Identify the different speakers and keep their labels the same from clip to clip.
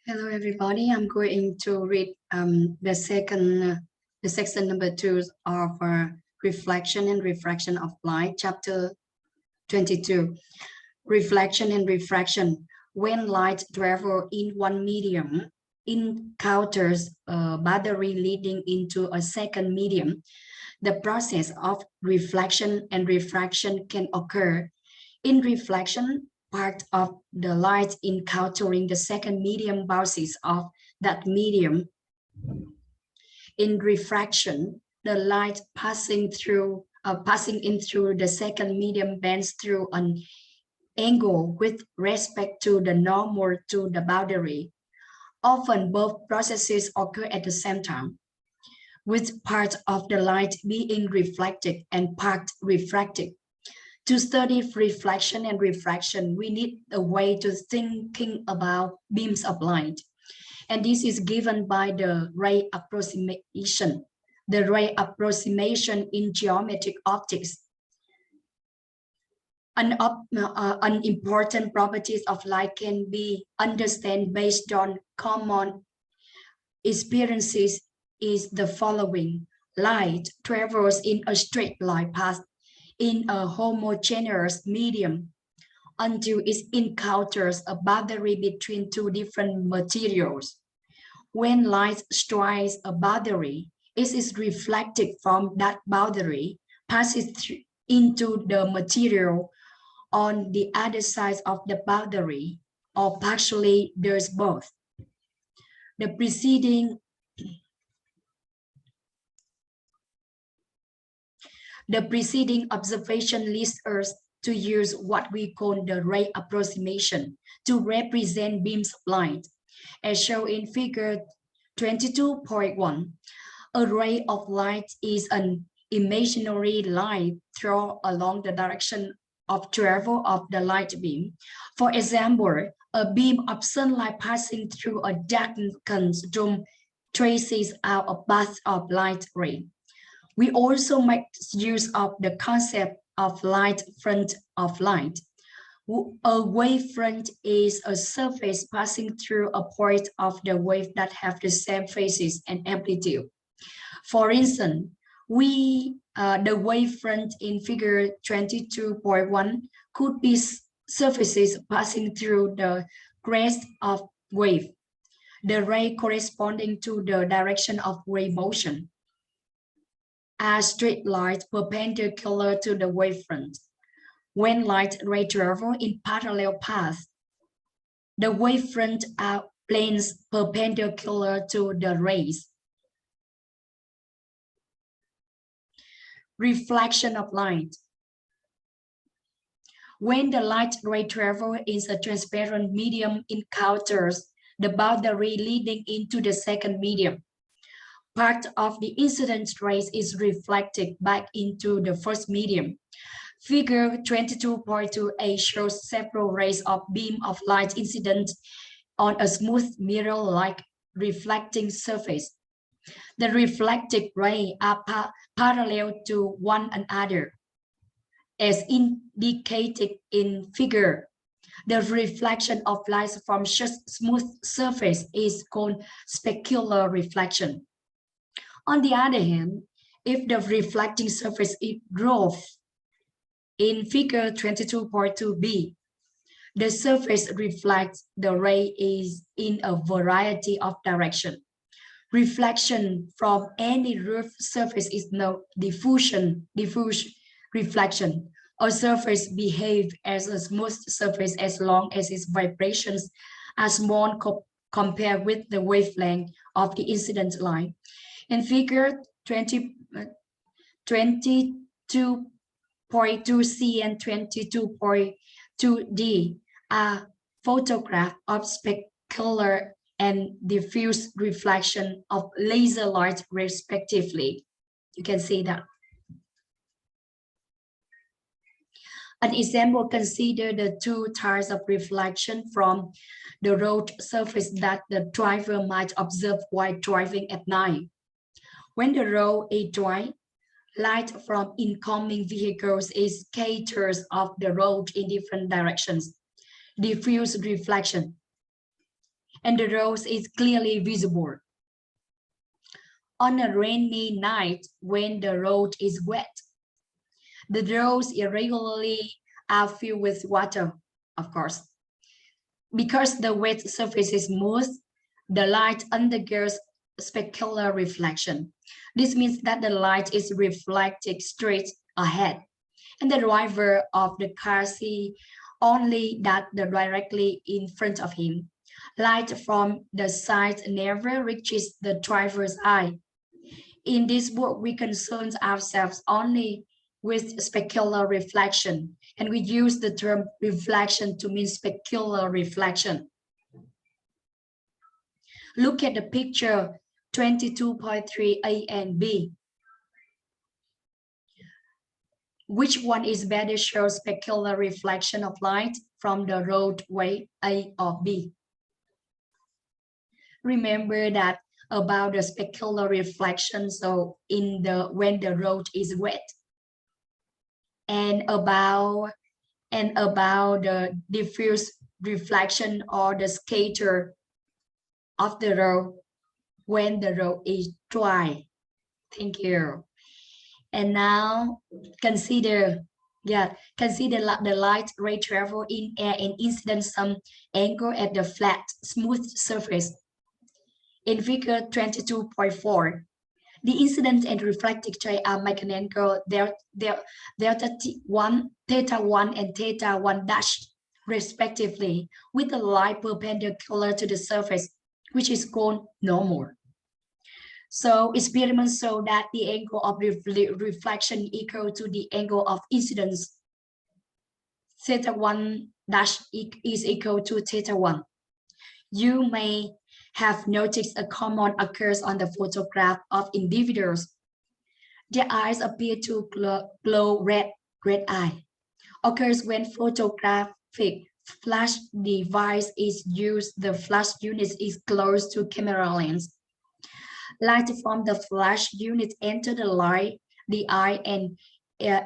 Speaker 1: Hello, everybody. I'm going to read the section number 2 of reflection and refraction of light, chapter 22. Reflection and refraction. When light travel in one medium, encounters a boundary leading into a second medium, the process of reflection and refraction can occur. In reflection, part of the light encountering the second medium bounces off that medium. In refraction, the light passing in through the second medium bends through an angle with respect to the norm or to the boundary. Often both processes occur at the same time, with part of the light being reflected and part refracted. To study reflection and refraction, we need a way to thinking about beams of light. And this is given by the ray approximation. The ray approximation in geometric optics. An important properties of light can be understood based on common experiences is the following. Light travels in a straight line path in a homogeneous medium until it encounters a boundary between two different materials. When light strikes a boundary, it is reflected from that boundary, passes into the material on the other side of the boundary, or partially does both. The preceding observation leads us to use what we call the ray approximation to represent beams of light. As shown in figure 22.1, a ray of light is an imaginary line thrown along the direction of travel of the light beam. For example, a beam of sunlight passing through a darkened room traces out a path of light ray. We also make use of the concept of light front of light. A wavefront is a surface passing through a point of the wave that have the same phases and amplitude. For instance, the wavefront in figure 22.1 could be surfaces passing through the crest of wave, the ray corresponding to the direction of wave motion. A straight line perpendicular to the wavefront. When light ray travel in parallel paths, the wavefront are planes perpendicular to the rays. Reflection of light. When the light ray travel in a transparent medium encounters the boundary leading into the second medium, part of the incident rays is reflected back into the first medium. Figure 22.2a shows several rays of beam of light incident on a smooth mirror-like reflecting surface. The reflected rays are parallel to one another. As indicated in figure, the reflection of light from such smooth surface is called specular reflection. On the other hand, if the reflecting surface is rough, in figure 22.2b, the surface reflects the ray is in a variety of directions. Reflection from any rough surface is no diffuse reflection. A surface behaves as a smooth surface as long as its vibrations are small compared with the wavelength of the incident line. In figure 22.2c and 22.2d are photographs of specular and diffuse reflection of laser light respectively. You can see that. An example, consider the two types of reflection from the road surface that the driver might observe while driving at night. When the road is dry, light from incoming vehicles is scattered off the road in different directions, diffuse reflection. and the road is clearly visible. On a rainy night when the road is wet, the roads irregularly are filled with water, of course. Because the wet surface is smooth, the light undergoes specular reflection. This means that the light is reflected straight ahead, and the driver of the car sees only that directly in front of him. Light from the side never reaches the driver's eye. In this book, we concern ourselves only with specular reflection, and we use the term reflection to mean specular reflection. Look at the picture 22.3a and b. Which one is better shows specular reflection of light from the roadway, A or B? Remember that about the specular reflection, so when the road is wet, and about the diffuse reflection or the scatter of the road when the road is dry. Thank you. And now consider the light ray travel in air and incident some angle at the flat smooth surface. In figure 22.4, the incident and reflected ray are make an angle delta 1, theta 1, and theta 1 dash respectively, with the light perpendicular to the surface, which is called normal. So experiments show that the angle of reflection equal to the angle of incidence. Theta 1 dash is equal to theta 1. You may have noticed a common occurs on the photograph of individuals. Their eyes appear to glow red eye. Occurs when photographic flash device is used. The flash unit is close to camera lens. Light from the flash unit enter the eye and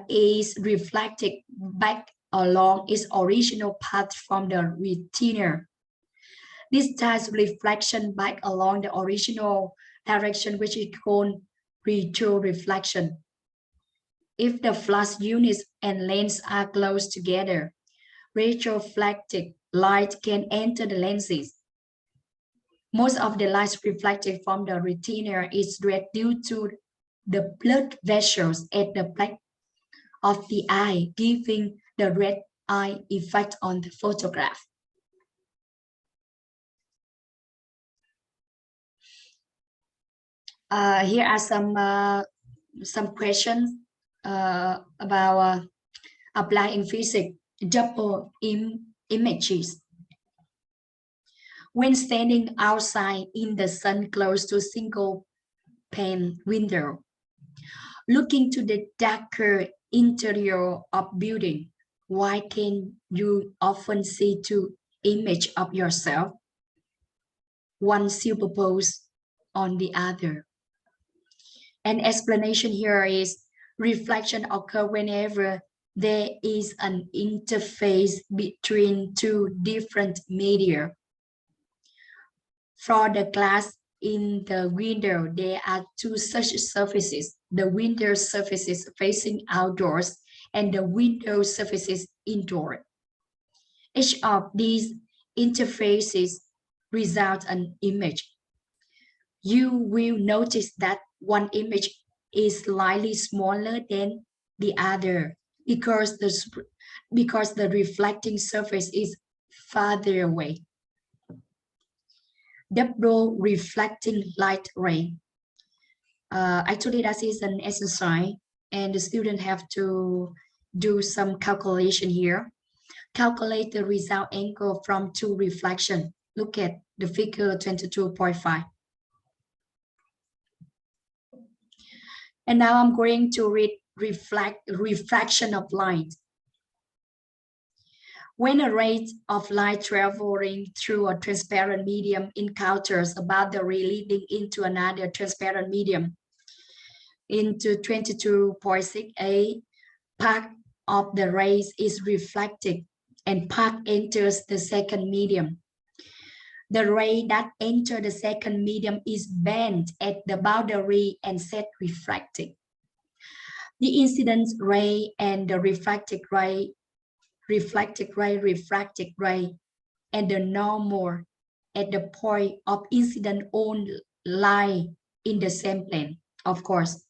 Speaker 1: is reflected back along its original path from the retina. This does reflection back along the original direction, which is called retroreflection. If the flash units and lens are close together, retroreflected light can enter the lenses. Most of the light reflected from the retina is red due to the blood vessels at the back of the eye, giving the red eye effect on the photograph. Here are some questions about applying physics, double images. When standing outside in the sun close to a single pane window, looking to the darker interior of building, why can you often see two images of yourself, one superposed on the other? An explanation here is reflection occurs whenever there is an interface between two different media. For the glass in the window, there are two such surfaces: the window surfaces facing outdoors and the window surfaces indoor. Each of these interfaces results an image. You will notice that one image is slightly smaller than the other because the reflecting surface is farther away. Double reflecting light ray. Actually, that is an exercise, and the student have to do some calculation here. Calculate the result angle from two reflection. Look at the figure 22.5. And now I'm going to read refraction of light. When a ray of light traveling through a transparent medium encounters a battery leading into another transparent medium, into 22.6a, part of the rays is reflected and part enters the second medium. The ray that enter the second medium is bent at the boundary and set refracted. The incident ray and the refracted ray, and the normal at the point of incident only lie in the same plane, of course.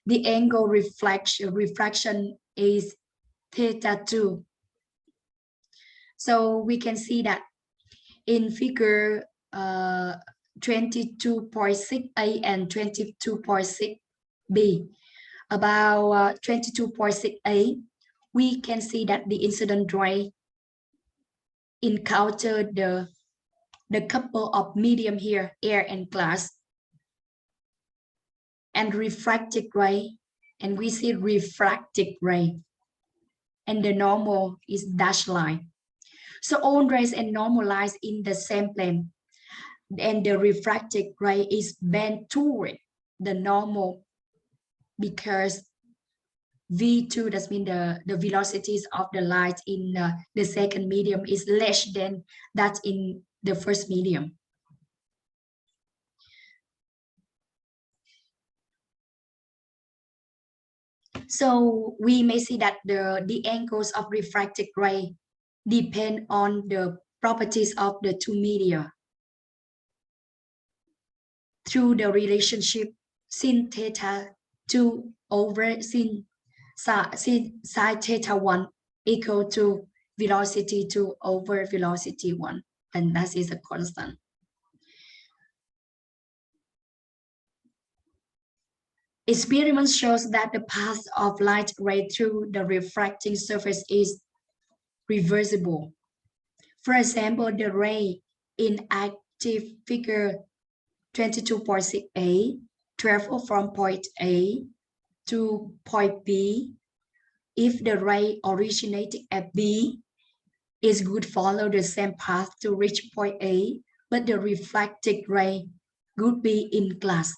Speaker 1: The angle refraction is theta 2. So we can see that in figure 22.6a and 22.6b. About 22.6a, we can see that the incident ray encountered the couple of medium here, air and glass, and refracted ray, and we see refracted ray, and the normal is dashed line. So all rays and normal lines in the same plane, and the refracted ray is bent toward the normal because V2, that means the velocities of the light in the second medium is less than that in the first medium. So we may see that the angles of refracted ray depend on the properties of the two media through the relationship sin theta 2 over sin theta 1 equal to velocity 2 over velocity 1, and that is a constant. Experiment shows that the path of light ray through the refracting surface is reversible. For example, the ray in active figure 22.6a travel from point A to point B. If the ray originating at B, it would follow the same path to reach point A, but the reflected ray would be in glass.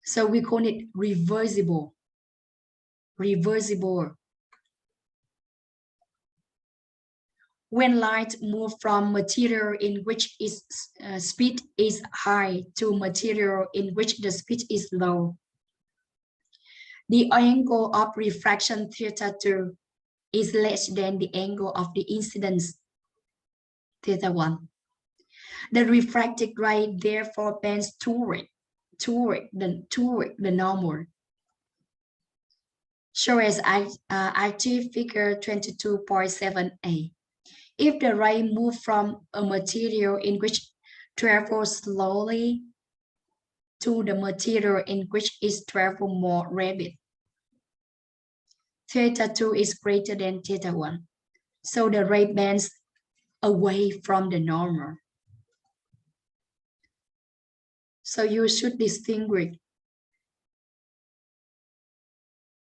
Speaker 1: So we call it reversible. Reversible. When light moves from material in which its speed is high to material in which the speed is low, the angle of refraction theta 2 is less than the angle of the incidence theta 1. The refracted ray therefore bends toward the normal. Show as active figure 22.7a. If the ray moves from a material in which travels slowly to the material in which it travels more rapid, theta 2 is greater than theta 1. So the ray bends away from the normal. So you should distinguish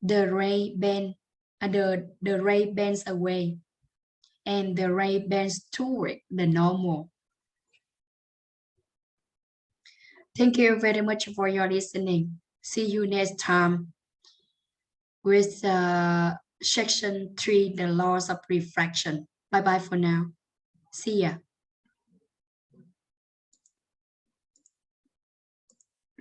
Speaker 1: the ray bend, the ray bends away, and the ray bends toward the normal. Thank you very much for your listening. See you next time with section 3, the laws of refraction. Bye bye for now. See ya.